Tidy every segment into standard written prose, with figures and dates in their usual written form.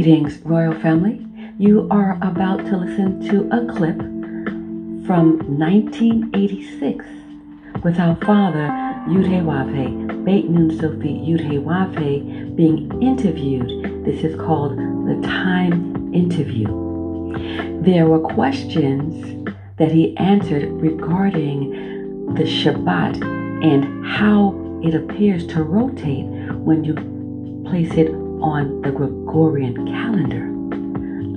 Greetings, Royal Family. You are about to listen to a clip from 1986 with our father, Yahweh, Beit Nun Sophie Yahweh, being interviewed. This is called the Time Interview. There were questions that he answered regarding the Shabbat and how it appears to rotate when you place it on the Gregorian calendar.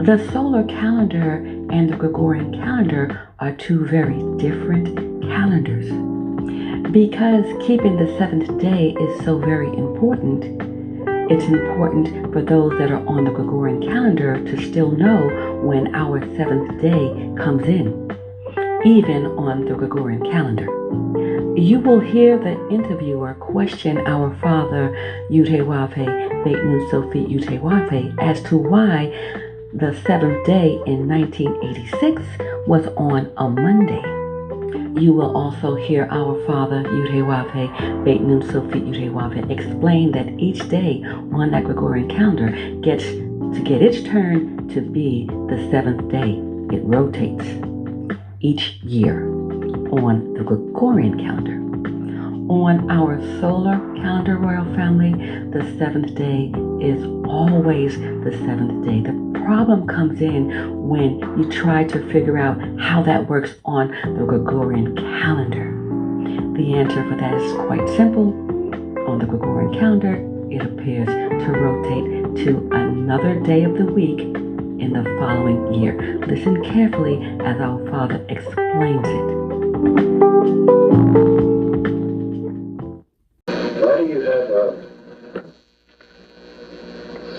The solar calendar and the Gregorian calendar are two very different calendars. Because keeping the seventh day is so very important, it's important for those that are on the Gregorian calendar to still know when our seventh day comes in, even on the Gregorian calendar. You will hear the interviewer question our father, Yahweh, Beit Nun Sophie Yahweh, as to why the seventh day in 1986 was on a Monday. You will also hear our father, Yahweh, Beit Nun Sophie Yahweh, explain that each day on that Gregorian calendar gets to get its turn to be the seventh day. It rotates each year on the Gregorian calendar. On our solar calendar, Royal Family, the seventh day is always the seventh day. The problem comes in when you try to figure out how that works on the Gregorian calendar. The answer for that is quite simple. On the Gregorian calendar, it appears to rotate to another day of the week in the following year. Listen carefully as our Father explains it. Why do you have a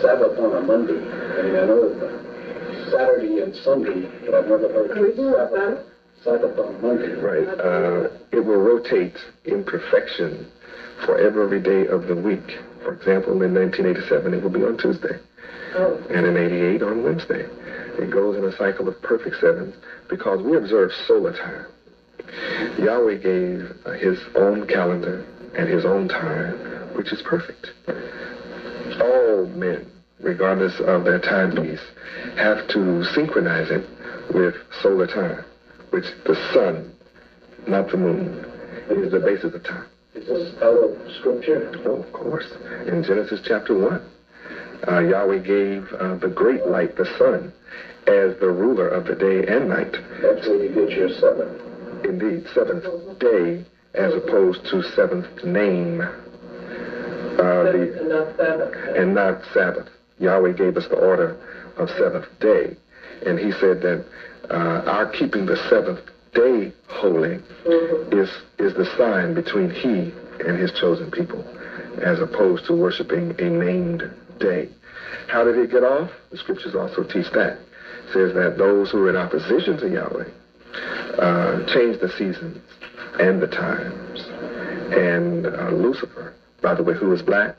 Sabbath on a Monday? I mean, I know it's Saturday and Sunday, but I've never heard Sabbath on Monday. Right. It will rotate in perfection for every day of the week. For example, in 1987, it will be on Tuesday. Oh. And in 88 on Wednesday. It goes in a cycle of perfect sevens because we observe solar time. Yahweh gave his own calendar and his own time, which is perfect. All men, regardless of their timepiece, have to synchronize it with solar time, which the sun, not the moon, is the basis of time. Is this out of Scripture? Oh, of course. In Genesis chapter 1, Yahweh gave the great light, the sun, as the ruler of the day and night. That's where you get your seventh. Indeed, seventh day as opposed to seventh name. And not Sabbath. Yahweh gave us the order of seventh day. And he said that our keeping the seventh day holy is the sign between he and his chosen people, as opposed to worshiping a named day. How did he get off? The scriptures also teach that. It says that those who are in opposition to Yahweh changed the seasons and the times. And Lucifer, by the way, who was black,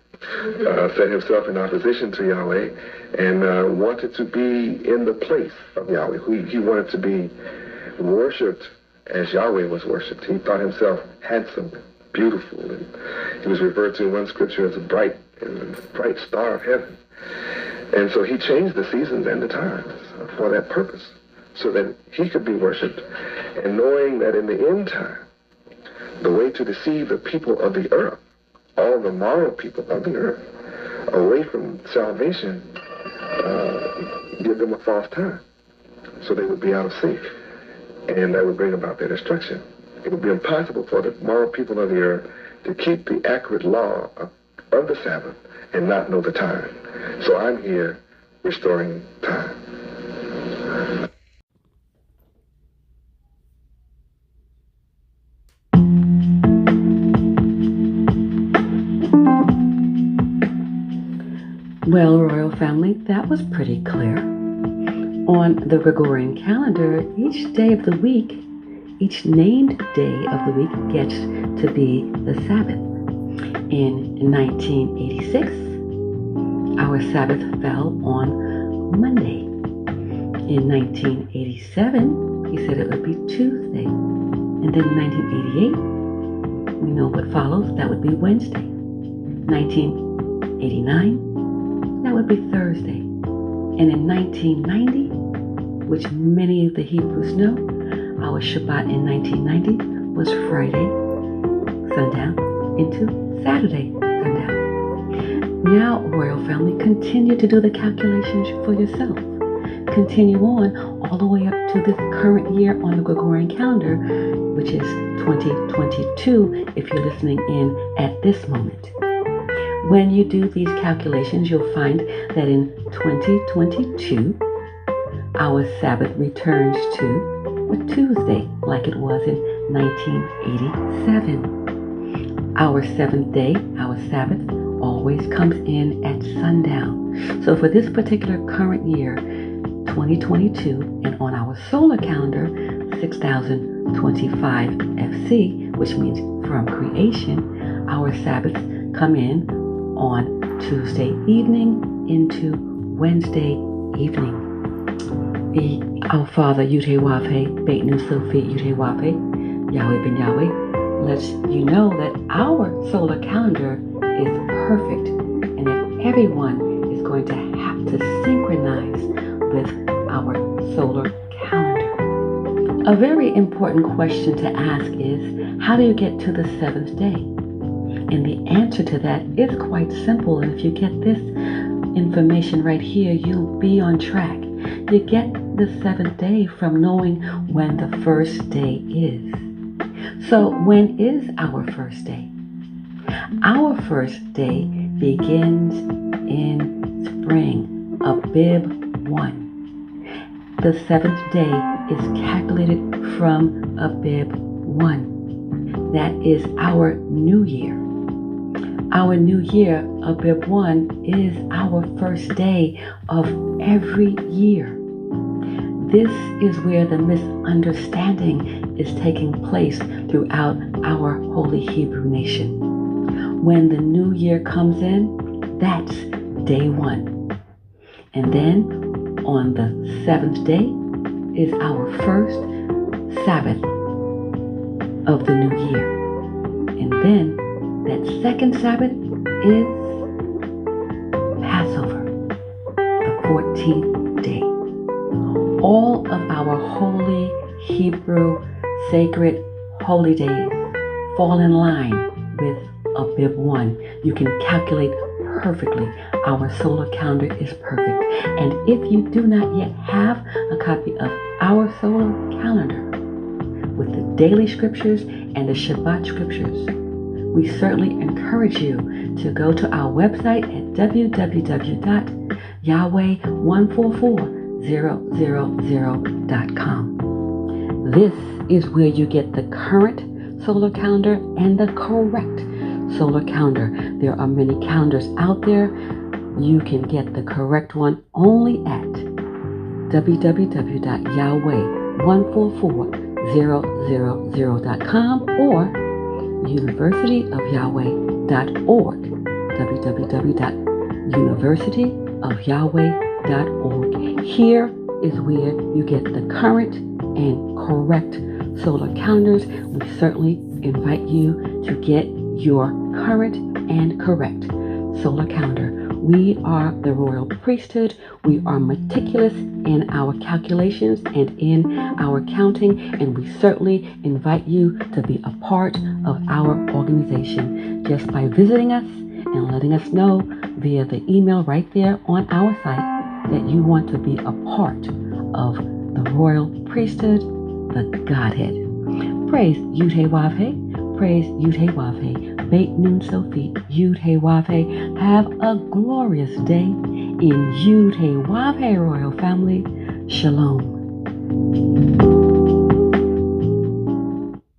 set himself in opposition to Yahweh and wanted to be in the place of Yahweh. He wanted to be worshipped as Yahweh was worshipped. He thought himself handsome, beautiful, and he was referred to in one scripture as a bright star of heaven. And so he changed the seasons and the times for that purpose, so that he could be worshipped. And knowing that in the end time, the way to deceive the people of the earth, all the moral people of the earth, away from salvation, give them a false time, so they would be out of sync, and that would bring about their destruction. It would be impossible for the moral people of the earth to keep the accurate law of the Sabbath and not know the time. So I'm here restoring time. Well, Royal Family, that was pretty clear. On the Gregorian calendar, each day of the week, each named day of the week gets to be the Sabbath. In 1986, our Sabbath fell on Monday. In 1987, he said it would be Tuesday. And then in 1988, we know what follows, that would be Wednesday. 1989, that would be Thursday. And in 1990, which many of the Hebrews know, our Shabbat in 1990 was Friday sundown into Saturday sundown. Now, royal family, continue to do the calculations for yourself. Continue on all the way up to this current year on the Gregorian calendar, which is 2022 if you're listening in at this moment. When you do these calculations, you'll find that in 2022, our Sabbath returns to a Tuesday like it was in 1987. Our seventh day, our Sabbath, always comes in at sundown. So for this particular current year, 2022, and on our solar calendar, 6025 FC, which means from creation, our Sabbaths come in on Tuesday evening into Wednesday evening. Our Father, Yud-Heh-Wav-Heh, Beit Nun Sophie, Yud-Heh-Wav-Heh, Yahweh ben Yahweh, lets you know that our solar calendar is perfect and that everyone is going to have to synchronize with our solar calendar. A very important question to ask is, how do you get to the seventh day? And the answer to that is quite simple. And if you get this information right here, you'll be on track. You get the seventh day from knowing when the first day is. So when is our first day? Our first day begins in spring, Abib 1. The seventh day is calculated from Abib 1. That is our new year. Our new year, Abib 1, is our first day of every year. This is where the misunderstanding is taking place throughout our holy Hebrew nation. When the new year comes in, that's day 1. And then on the seventh day is our first Sabbath of the new year. And then that second Sabbath is Passover, the 14th day. All of our holy Hebrew sacred holy days fall in line with Abib 1. You can calculate perfectly. Our solar calendar is perfect. And if you do not yet have a copy of our solar calendar with the daily scriptures and the Shabbat scriptures, we certainly encourage you to go to our website at www.yahweh144000.com. This is where you get the current solar calendar and the correct solar calendar. There are many calendars out there. You can get the correct one only at www.yahweh144000.com or universityofyahweh.org, www.universityofyahweh.org. Here is where you get the current and correct solar calendars. We certainly invite you to get your current and correct solar calendar. We are the royal priesthood. We are meticulous in our calculations and in our counting, and we certainly invite you to be a part of our organization just by visiting us and letting us know via the email right there on our site that you want to be a part of the royal priesthood, the Godhead. Praise Yud-Heh-Wav-Heh. Praise Yud-Heh-Wav-Heh. Beit Nun Sophie, Yud-Heh-Wav-Heh. Have a glorious day in Yud-Heh-Wav-Heh, royal family. Shalom.